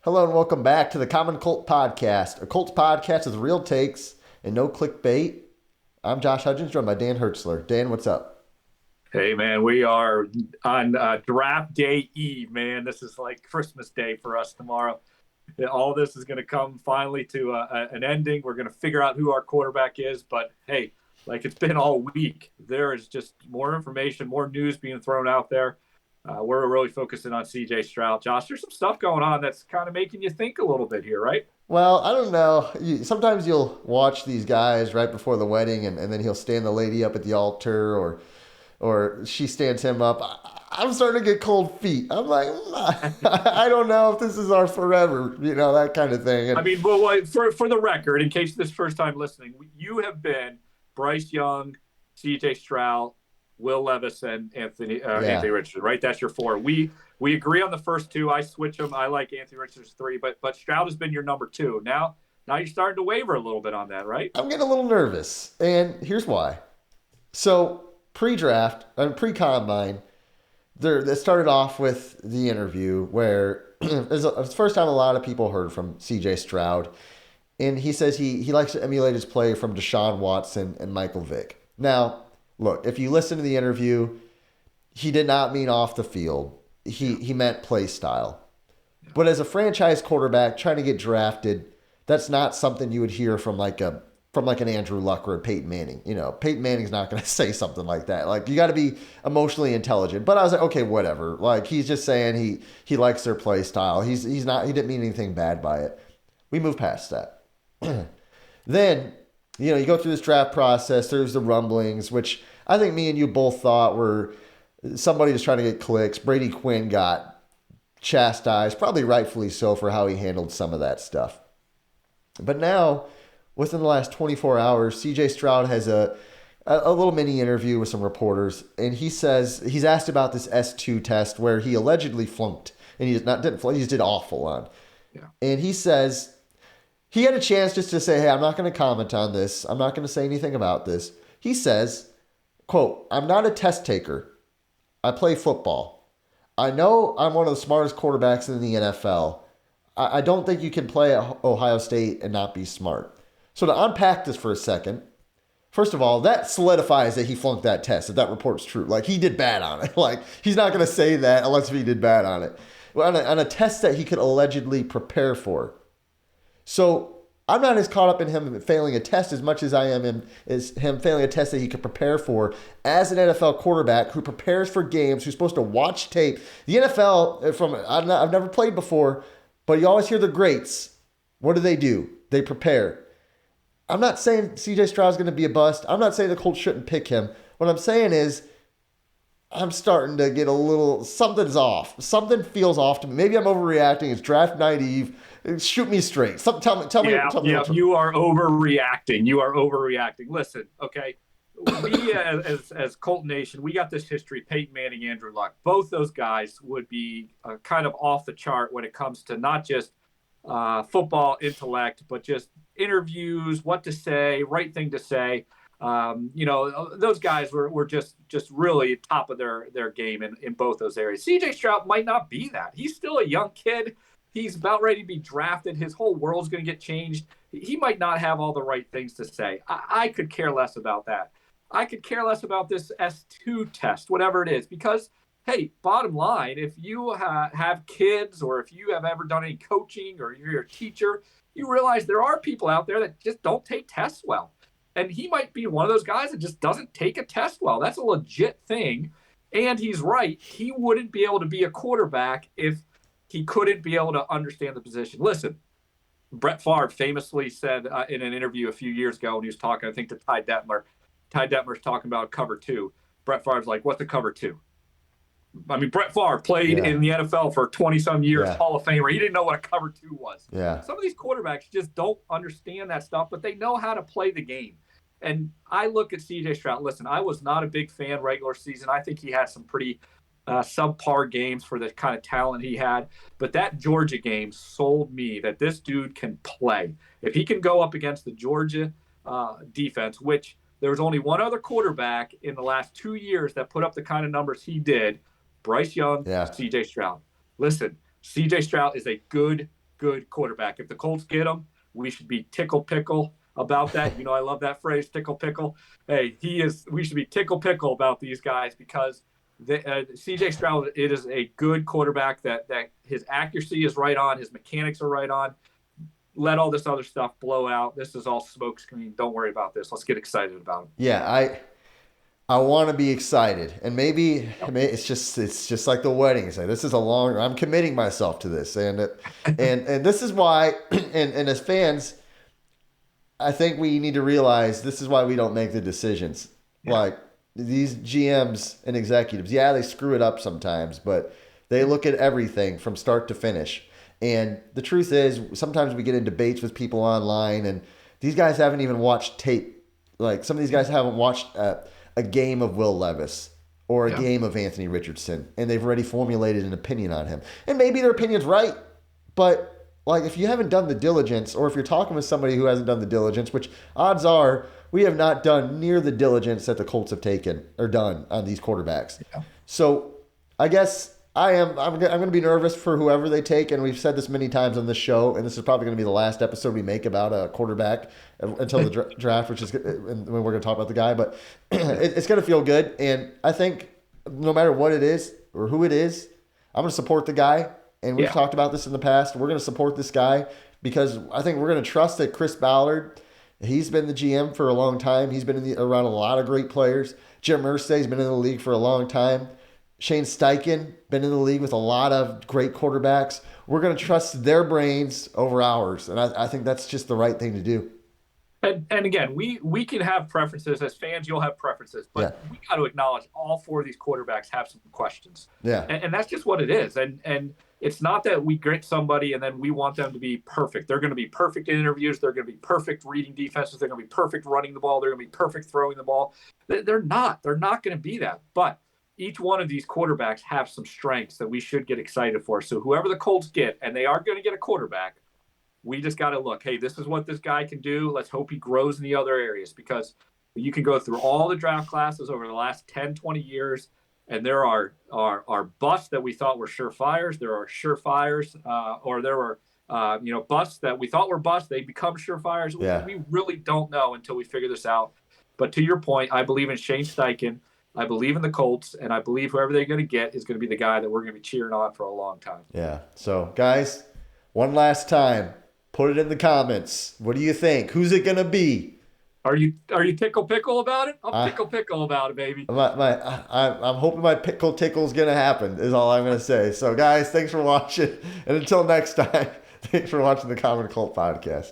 Hello and welcome back to the Common Colt Podcast, a Colts podcast with real takes and no clickbait. I'm Josh Hudgens, joined by Dan Hertzler. Dan, what's up? Hey, man, we are on draft day eve, man. This is like Christmas Day for us tomorrow. All this is going to come finally to an ending. We're going to figure out who our quarterback is. But, hey, like it's been all week, there is just more information, more news being thrown out there. We're really focusing on CJ Stroud. Josh, there's some stuff going on that's kind of making you think a little bit here, right? Well, I don't know. Sometimes you'll watch these guys right before the wedding and then he'll stand the lady up at the altar or she stands him up. I'm starting to get cold feet. I'm like, I don't know if this is our forever, that kind of thing. And, I mean, well, for the record, in case this is first time listening, you have been Bryce Young, CJ Stroud, Will Levis, and Anthony Richardson, right? That's your four. We agree on the first two. I switch them. I like Anthony Richardson 3, but Stroud has been your number 2. Now you're starting to waver a little bit on that, right? I'm getting a little nervous, and here's why. So pre-draft, pre-combine, they started off with the interview where it was the first time a lot of people heard from CJ Stroud, and he says he likes to emulate his play from Deshaun Watson and Michael Vick. Now, look, if you listen to the interview, he did not mean off the field. He meant play style. But as a franchise quarterback trying to get drafted, that's not something you would hear from like an Andrew Luck or a Peyton Manning. Peyton Manning's not going to say something like that. Like, you got to be emotionally intelligent. But I was like, okay, whatever. Like, he's just saying he likes their play style. He didn't mean anything bad by it. We move past that. Then, you go through this draft process. There's the rumblings, which I think me and you both thought were somebody just trying to get clicks. Brady Quinn got chastised, probably rightfully so, for how he handled some of that stuff. But now, within the last 24 hours, CJ Stroud has a little mini interview with some reporters, and he says he's asked about this S2 test where he allegedly flunked, and didn't flunk, he just did awful on. Yeah. And he says he had a chance just to say, hey, I'm not going to comment on this. I'm not going to say anything about this. He says, quote, I'm not a test taker. I play football. I know I'm one of the smartest quarterbacks in the NFL. I don't think you can play at Ohio State and not be smart. So to unpack this for a second, first of all, that solidifies that he flunked that test, if that report's true. Like, he did bad on it. Like, he's not going to say that unless he did bad on it. Well, on a test that he could allegedly prepare for. So I'm not as caught up in him failing a test as much as I am in him failing a test that he could prepare for as an NFL quarterback who prepares for games, who's supposed to watch tape. The NFL, I've never played before, but you always hear the greats. What do? They prepare. I'm not saying CJ Stroud's going to be a bust. I'm not saying the Colts shouldn't pick him. What I'm saying is I'm starting to get something's off. Something feels off to me. Maybe I'm overreacting. It's draft night eve. Shoot me straight. Tell me. Yeah, you are overreacting. Listen, okay. We as Colt Nation, we got this history. Peyton Manning, Andrew Luck. Both those guys would be kind of off the chart when it comes to not just football intellect, but just interviews, what to say, right thing to say. Those guys were just really top of their game in both those areas. CJ Stroud might not be that. He's still a young kid. He's about ready to be drafted. His whole world's going to get changed. He might not have all the right things to say. I could care less about that. I could care less about this S2 test, whatever it is, because, hey, bottom line, if you have kids or if you have ever done any coaching or you're a teacher, you realize there are people out there that just don't take tests well. And he might be one of those guys that just doesn't take a test well. That's a legit thing. And he's right. He wouldn't be able to be a quarterback if he couldn't be able to understand the position. Listen, Brett Favre famously said in an interview a few years ago when he was talking, I think, to Ty Detmer. Ty Detmer's talking about cover 2. Brett Favre's like, what's the cover 2? I mean, Brett Favre played in the NFL for 20-some years, Hall of Famer. He didn't know what a cover 2 was. Yeah. Some of these quarterbacks just don't understand that stuff, but they know how to play the game. And I look at CJ Stroud. Listen, I was not a big fan regular season. I think he had some pretty subpar games for the kind of talent he had. But that Georgia game sold me that this dude can play. If he can go up against the Georgia defense, which there was only one other quarterback in the last 2 years that put up the kind of numbers he did, Bryce Young, CJ Stroud. Listen, CJ Stroud is a good good quarterback. If the Colts get him, we should be tickle pickle about that. I love that phrase, tickle pickle. Hey, we should be tickle pickle about these guys because CJ Stroud, it is a good quarterback that his accuracy is right on, his mechanics are right on. Let all this other stuff blow out. This is all smokescreen. Don't worry about this. Let's get excited about it. Yeah, I want to be excited, and maybe it's just like the wedding. It's like, this is I'm committing myself to this, and this is why, and as fans, I think we need to realize this is why we don't make the decisions. Yeah. Like these GMs and executives, yeah, they screw it up sometimes, but they look at everything from start to finish. And the truth is, sometimes we get in debates with people online, and these guys haven't even watched tape. Like, some of these guys haven't watched a game of Will Levis or a game of Anthony Richardson, and they've already formulated an opinion on him. And maybe their opinion's right, but like, if you haven't done the diligence, or if you're talking with somebody who hasn't done the diligence, which odds are we have not done near the diligence that the Colts have taken or done on these quarterbacks. Yeah. So I guess I'm going to be nervous for whoever they take, and we've said this many times on this show, and this is probably going to be the last episode we make about a quarterback until the draft, which is when we're going to talk about the guy. But it's going to feel good, and I think no matter what it is or who it is, I'm going to support the guy, and we've talked about this in the past. We're going to support this guy because I think we're going to trust that Chris Ballard, he's been the GM for a long time. He's been around a lot of great players. Jim Irsay's been in the league for a long time. Shane Steichen, been in the league with a lot of great quarterbacks. We're going to trust their brains over ours, and I think that's just the right thing to do. And again, we can have preferences. As fans, you'll have preferences. But we got to acknowledge all four of these quarterbacks have some questions. Yeah. And that's just what it is. And it's not that we grant somebody and then we want them to be perfect. They're going to be perfect in interviews. They're going to be perfect reading defenses. They're going to be perfect running the ball. They're going to be perfect throwing the ball. They're not. They're not going to be that. But each one of these quarterbacks have some strengths that we should get excited for. So whoever the Colts get, and they are going to get a quarterback, we just got to look, hey, this is what this guy can do. Let's hope he grows in the other areas, because you can go through all the draft classes over the last 10, 20 years, and there are busts that we thought were surefires. There are surefires, or there were busts that we thought were busts. They become surefires. Yeah. We really don't know until we figure this out. But to your point, I believe in Shane Steichen. I believe in the Colts, and I believe whoever they're going to get is going to be the guy that we're going to be cheering on for a long time. Yeah. So, guys, one last time, put it in the comments. What do you think? Who's it going to be? Are you tickle pickle about it? I'm tickle pickle about it, baby. I'm hoping my pickle tickle is going to happen, is all I'm going to say. So, guys, thanks for watching. And until next time, thanks for watching the Common Colt Podcast.